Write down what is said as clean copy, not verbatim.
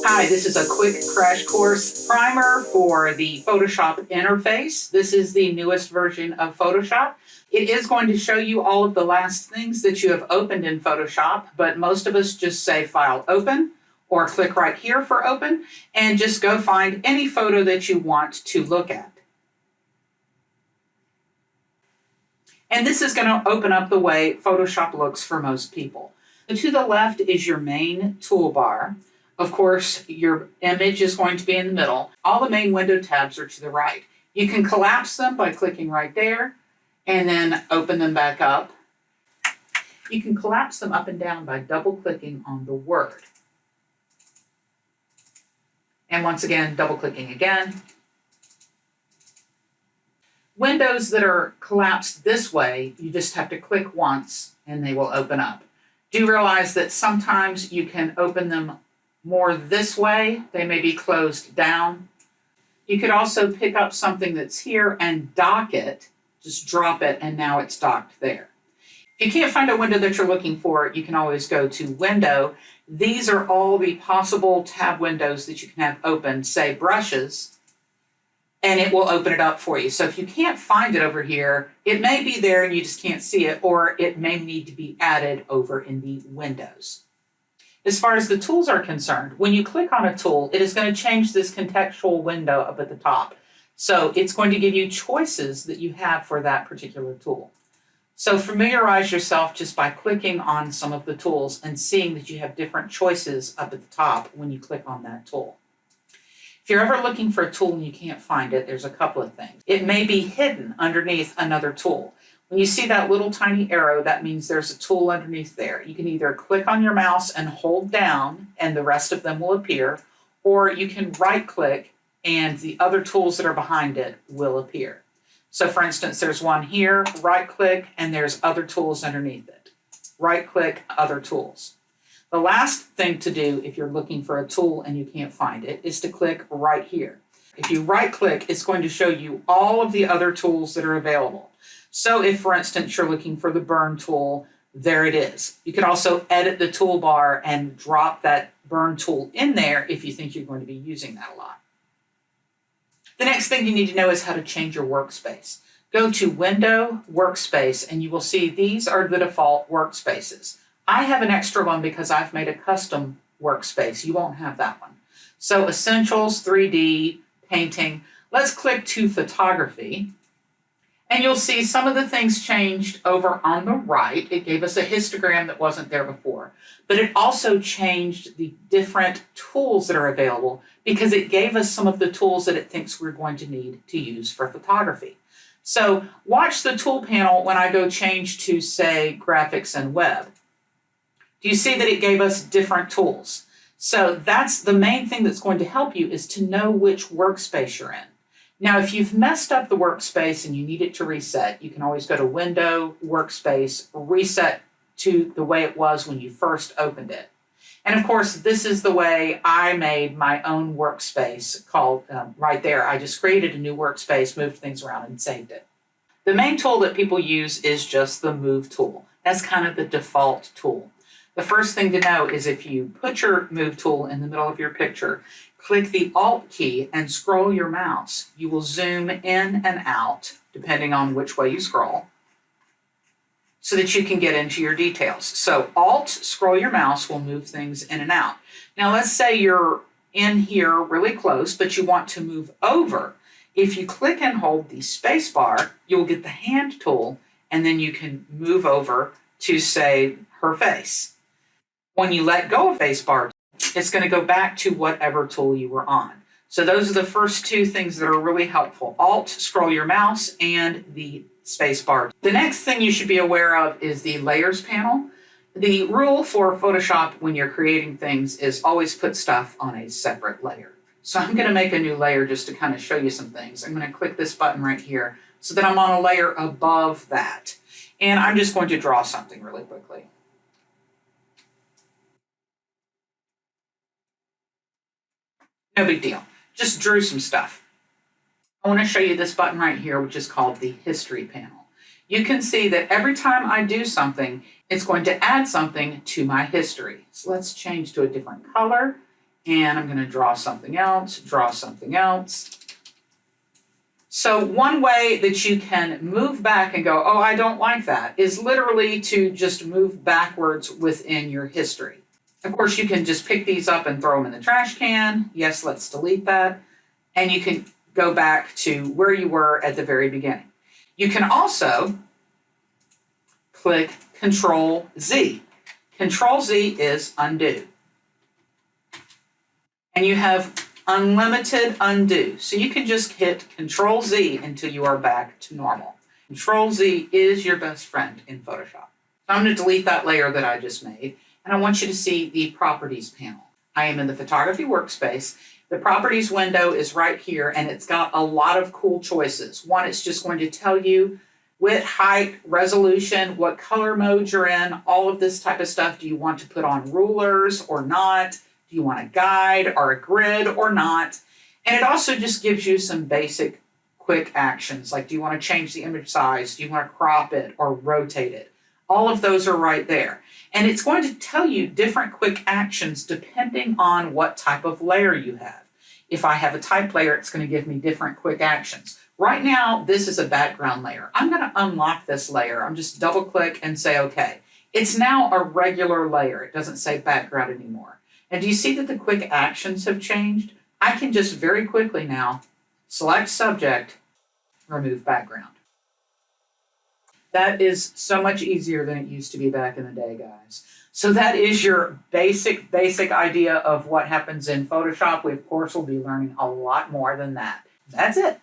Hi, this is a quick crash course primer for the Photoshop interface. This is the newest version of Photoshop. It is going to show you all of the last things that you have opened in Photoshop, but most of us just say File Open or click right here for Open and just go find any photo that you want to look at. And this is going to open up the way Photoshop looks for most people. To the left is your main toolbar. Of course, your image is going to be in the middle. All the main window tabs are to the right. You can collapse them by clicking right there and then open them back up. You can collapse them up and down by double-clicking on the word. And once again, double-clicking again. Windows that are collapsed this way, you just have to click once and they will open up. Do realize that sometimes you can open them more this way. They may be closed down. You could also pick up something that's here and dock it, just drop it, and now it's docked there. If you can't find a window that you're looking for, you can always go to Window. These are all the possible tab windows that you can have open, say brushes, and it will open it up for you. So if you can't find it over here, it may be there and you just can't see it, or it may need to be added over in the windows. As far as the tools are concerned, when you click on a tool, it is going to change this contextual window up at the top. So it's going to give you choices that you have for that particular tool. So familiarize yourself just by clicking on some of the tools and seeing that you have different choices up at the top when you click on that tool. If you're ever looking for a tool and you can't find it, there's a couple of things. It may be hidden underneath another tool. When you see that little tiny arrow, that means there's a tool underneath there. You can either click on your mouse and hold down and the rest of them will appear, or you can right-click and the other tools that are behind it will appear. So for instance, there's one here, right-click, and there's other tools underneath it. Right-click, other tools. The last thing to do if you're looking for a tool and you can't find it is to click right here. If you right-click, it's going to show you all of the other tools that are available. So if, for instance, you're looking for the burn tool, there it is. You can also edit the toolbar and drop that burn tool in there if you think you're going to be using that a lot. The next thing you need to know is how to change your workspace. Go to Window, Workspace, and you will see these are the default workspaces. I have an extra one because I've made a custom workspace. You won't have that one. So Essentials, 3D, Painting. Let's click to Photography. And you'll see some of the things changed over on the right. It gave us a histogram that wasn't there before. But it also changed the different tools that are available because it gave us some of the tools that it thinks we're going to need to use for photography. So watch the tool panel when I go change to, say, Graphics and Web. Do you see that it gave us different tools? So that's the main thing that's going to help you is to know which workspace you're in. Now, if you've messed up the workspace and you need it to reset, you can always go to Window, Workspace, Reset to the way it was when you first opened it. And of course, this is the way I made my own workspace called right there. I just created a new workspace, moved things around, and saved it. The main tool that people use is just the Move tool. That's kind of the default tool. The first thing to know is if you put your Move tool in the middle of your picture, click the Alt key and scroll your mouse. You will zoom in and out, depending on which way you scroll, so that you can get into your details. So Alt, scroll your mouse, will move things in and out. Now let's say you're in here really close, but you want to move over. If you click and hold the space bar, you'll get the Hand tool, and then you can move over to, say, her face. When you let go of space bar, it's going to go back to whatever tool you were on. So those are the first two things that are really helpful. Alt, scroll your mouse, and the space bar. The next thing you should be aware of is the Layers panel. The rule for Photoshop when you're creating things is always put stuff on a separate layer. So I'm going to make a new layer just to kind of show you some things. I'm going to click this button right here so that I'm on a layer above that. And I'm just going to draw something really quickly. No big deal. Just drew some stuff. I want to show you this button right here, which is called the History panel. You can see that every time I do something, it's going to add something to my history. So let's change to a different color And I'm going to draw something else, draw something else. So one way that you can move back and go, oh, I don't like that, is literally to just move backwards within your history. Of course, you can just pick these up and throw them in the trash can. Yes, let's delete that. And you can go back to where you were at the very beginning. You can also click Control Z. Control Z is undo. And you have unlimited undo. So you can just hit Control Z until you are back to normal. Control Z is your best friend in Photoshop. So I'm going to delete that layer that I just made, and I want you to see the Properties panel. I am in the Photography Workspace. The Properties window is right here, and it's got a lot of cool choices. One, it's just going to tell you width, height, resolution, what color mode you're in, all of this type of stuff. Do you want to put on rulers or not? Do you want a guide or a grid or not? And it also just gives you some basic quick actions, like do you want to change the image size? Do you want to crop it or rotate it? All of those are right there. And it's going to tell you different quick actions depending on what type of layer you have. If I have a type layer, it's going to give me different quick actions. Right now, this is a background layer. I'm going to unlock this layer. I'm just double click and say, okay. It's now a regular layer. It doesn't say background anymore. And do you see that the quick actions have changed? I can just very quickly now select subject, remove background. That is so much easier than it used to be back in the day, guys. So that is your basic idea of what happens in Photoshop. We, of course, will be learning a lot more than that. That's it.